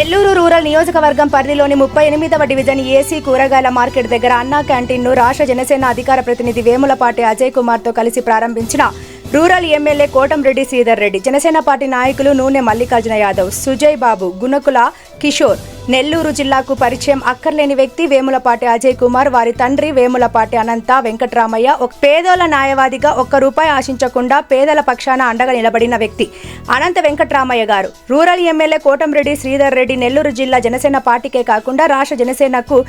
Nellore rural నియోజకవర్గం పరిధిలోని 38వ division AC కూరగాయల మార్కెట్ దగ్గర అన్నా క్యాంటీన్ను రాష్ట్ర జనసేన అధికార ప్రతినిధి వేములపాటి అజయ్ కుమార్తో కలిసి ప్రారంభించిన rural MLA Kotamreddy Sridhar Reddy, Janasena party నాయకులు నూనె మల్లికార్జున యాదవ్, సుజయ్ బాబు, గుణకుల కిషోర్. నెల్లూరు జిల్లాకు పరిచయం అక్కర్లేని వ్యక్తి వేములపాటి అజయ్ కుమార్. వారి తండ్రి వేములపాటి అనంత వెంకట్రామయ్య ఒక పేదోల న్యాయవాదిగా ఒక్క రూపాయి ఆశించకుండా పేదల పక్షాన అండగా నిలబడిన వ్యక్తి అనంత వెంకట్రామయ్య గారు. రూరల్ ఎమ్మెల్యే కోటంరెడ్డి శ్రీధర్ రెడ్డి నెల్లూరు జిల్లా జనసేన పార్టీకే కాకుండా రాష్ట్ర జనసేనకు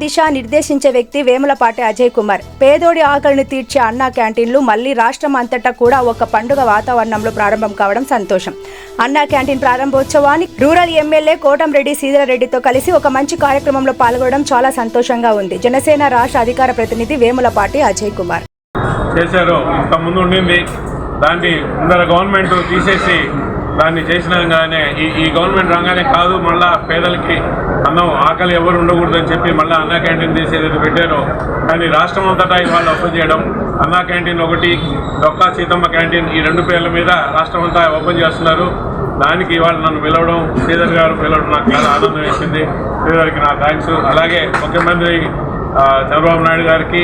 దిశ నిర్దేశించే వ్యక్తి వేములపాటి అజయ్ కుమార్. పేదోడి ఆకలిని తీర్చే అన్నా క్యాంటీన్లు మళ్లీ రాష్ట్రం అంతటా కూడా ఒక పండుగ వాతావరణంలో ప్రారంభం కావడం సంతోషం. అన్నా క్యాంటీన్ ప్రారంభోత్సవానికి రూరల్ ఎమ్మెల్యే కోటంరెడ్డి శ్రీధర్ రెడ్డితో కలిసి ఒక మంచి కార్యక్రమంలో పాల్గొనడం చాలా సంతోషంగా ఉంది. జనసేన రాష్ట్ర అధికార ప్రతినిధి వేములపాటి అజయ్ కుమార్ చేశారు. ఇంత ముందు ఉండింది, దాన్ని ముందర గవర్నమెంట్ తీసేసి దాన్ని చేసినాగానే ఈ గవర్నమెంట్ రాగానే కాదు, మళ్ళా పేదలకి అన్నం ఆకలి ఎవరు ఉండకూడదని చెప్పి మళ్ళీ అన్నా క్యాంటీన్ తీసేది పెట్టారు. కానీ రాష్ట్రం అంతటా ఇవాళ ఓపెన్ చేయడం, అన్నా క్యాంటీన్ ఒకటి, డొక్కా సీతమ్మ క్యాంటీన్, ఈ రెండు పేర్ల మీద రాష్ట్రం అంతా ఓపెన్ చేస్తున్నారు. దానికి ఇవాళ నన్ను పిలవడం, శ్రీధర్ గారు పిలవడం నాకు చాలా ఆనందం వేసింది. శ్రీధర్కి నా థ్యాంక్స్. అలాగే ముఖ్యమంత్రి చంద్రబాబు నాయుడు గారికి,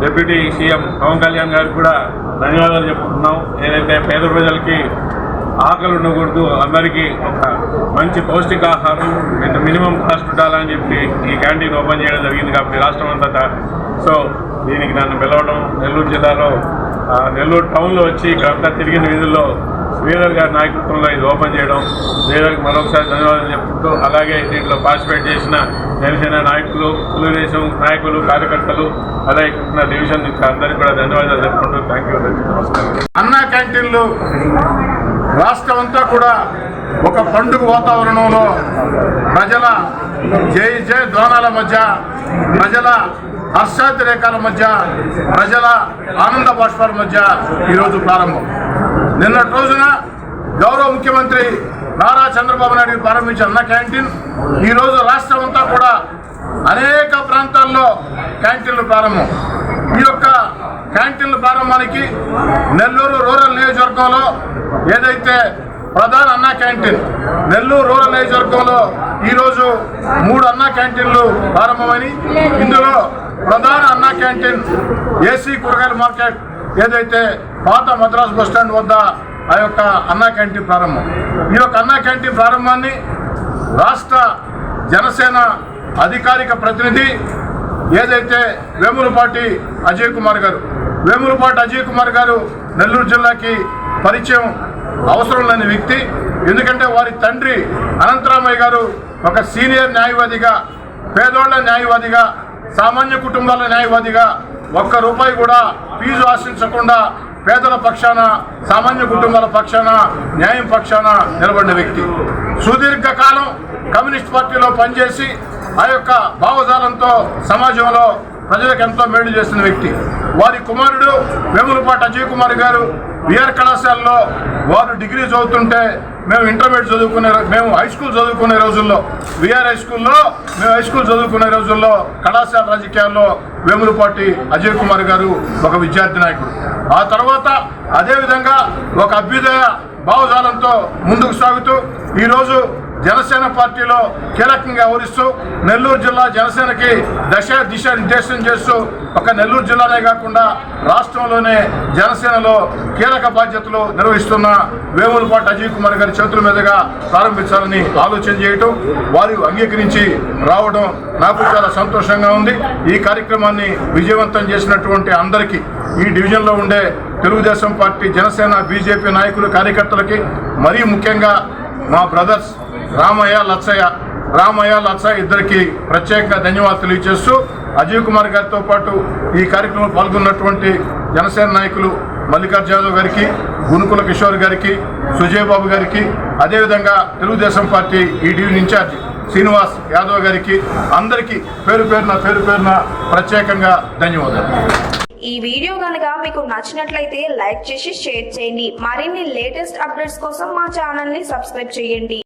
డిప్యూటీ సీఎం పవన్ కళ్యాణ్ గారికి కూడా ధన్యవాదాలు చెప్పుకుంటున్నాం. ఏదైతే పేద ప్రజలకి ఆకలి ఉండకూడదు, అందరికీ ఒక మంచి పౌష్టికాహారం మినిమం కాస్ట్ ఉండాలని చెప్పి ఈ క్యాంటీన్ ఓపెన్ చేయడం జరిగింది కాబట్టి రాష్ట్రం అంతటా. సో దీనికి నన్ను పిలవడం, నెల్లూరు జిల్లాలో నెల్లూరు టౌన్లో వచ్చి ఇక్కడంతా తిరిగిన వీధుల్లో శ్రీధర్ గారి నాయకత్వంలో ఇది ఓపెన్ చేయడం, శ్రీధర్కి మరొకసారి ధన్యవాదాలు చెప్పుకుంటూ, అలాగే దీంట్లో పార్టిసిపేట్ చేసిన జనసేన నాయకులు, తెలుగుదేశం నాయకులు, కార్యకర్తలు, అలాగే ఇక్కడ డివిజన్ అందరికీ కూడా ధన్యవాదాలు చెప్పుకుంటూ థ్యాంక్ యూ. నమస్కారం. అన్నా క్యాంటీన్లు రాష్ట్రం అంతా కూడా ఒక పండుగ వాతావరణంలో ప్రజల జై జయ ధ్వానాల మధ్య, ప్రజల హర్షాతిరేకాల మధ్య, ప్రజల ఆనంద బాష్పాల మధ్య ఈరోజు ప్రారంభం. నిన్నటి రోజున గౌరవ ముఖ్యమంత్రి నారా చంద్రబాబు నాయుడు ప్రారంభించిన అన్న క్యాంటీన్ ఈరోజు రాష్ట్రం అంతా కూడా అనేక ప్రాంతాల్లో క్యాంటీన్లు ప్రారంభం. ఈ యొక్క క్యాంటీన్ల ప్రారంభానికి నెల్లూరు రూరల్ నియోజకవర్గంలో ఏదైతే ప్రధాన అన్నా క్యాంటీన్, నెల్లూరు రూరల్ నియోజకవర్గంలో ఈరోజు 3 అన్నా క్యాంటీన్లు ప్రారంభమని, ఇందులో ప్రధాన అన్నా క్యాంటీన్ ఏసీ కూరగాయల మార్కెట్ ఏదైతే పాత మద్రాసు బస్టాండ్ వద్ద ఆ యొక్క అన్నా క్యాంటీన్ ప్రారంభం. ఈ యొక్క అన్నా క్యాంటీన్ ప్రారంభాన్ని రాష్ట్ర జనసేన అధికారిక ప్రతినిధి ఏదైతే వేములపాటి అజయ్ కుమార్ గారు నెల్లూరు జిల్లాకి పరిచయం అవసరం లేని వ్యక్తి. ఎందుకంటే వారి తండ్రి అనంతరామయ్య గారు ఒక సీనియర్ న్యాయవాదిగా, పేదోళ్ల న్యాయవాదిగా, సామాన్య కుటుంబాల న్యాయవాదిగా ఒక్క రూపాయి కూడా ఫీజు ఆశించకుండా పేదల పక్షాన, సామాన్య కుటుంబాల పక్షాన, న్యాయం పక్షాన నిలబడిన వ్యక్తి. సుదీర్ఘకాలం కమ్యూనిస్ట్ పార్టీలో పనిచేసి ఆ యొక్క భావజాలంతో సమాజంలో ప్రజలకు ఎంతో మేలు చేసిన వ్యక్తి. వారి కుమారుడు వేములపాటి అజయ్ కుమార్ గారు విఆర్ కళాశాలలో వారు డిగ్రీ చదువుతుంటే మేము హై స్కూల్ చదువుకునే రోజుల్లో, విఆర్ హై స్కూల్ చదువుకునే రోజుల్లో కళాశాల రాజకీయాల్లో వేములపాటి అజయ్ కుమార్ గారు ఒక విద్యార్థి నాయకుడు. ఆ తర్వాత అదేవిధంగా ఒక అభ్యుదయ భావజాలంతో ముందుకు సాగుతూ ఈరోజు జనసేన పార్టీలో కీలకంగా వ్యవహరిస్తూ నెల్లూరు జిల్లా జనసేనకి దిశ నిర్దేశం చేస్తూ ఒక నెల్లూరు జిల్లానే కాకుండా రాష్ట్రంలోనే జనసేనలో కీలక బాధ్యతలు నిర్వహిస్తున్న వేములపాటి అజయ్ కుమార్ గారి చేతుల మీదుగా ప్రారంభించాలని ఆలోచన చేయటం, వారు అంగీకరించి రావడం నాకు చాలా సంతోషంగా ఉంది. ఈ కార్యక్రమాన్ని విజయవంతం చేసినటువంటి అందరికీ, ఈ డివిజన్లో ఉండే తెలుగుదేశం పార్టీ, జనసేన, బీజేపీ నాయకులు, కార్యకర్తలకి, మరీ ముఖ్యంగా మా బ్రదర్స్ రామయ్య లచ్చయ్య ఇద్దరికి ప్రత్యేకంగా ధన్యవాదాలు తెలియజేస్తూ, అజయ్ కుమార్ గారితో పాటు ఈ కార్యక్రమంలో పాల్గొన్నటువంటి జనసేన నాయకులు మల్లికార్జున యాదవ్ గారికి, గుణకుల కిషోర్ గారికి, సుజయ్ బాబు గారికి, అదేవిధంగా తెలుగుదేశం పార్టీ ఈ డివిజన్ ఇన్ఛార్జ్ శ్రీనివాస్ యాదవ్ గారికి, అందరికీ పేరు పేరున ప్రత్యేకంగా ధన్యవాదాలు. ఈ వీడియో కనుక మీకు నచ్చినట్లయితే లైక్ చేసి షేర్ చేయండి. మరిన్ని లేటెస్ట్ అప్డేట్స్ కోసం మా ఛానల్ ని సబ్స్క్రైబ్ చేయండి.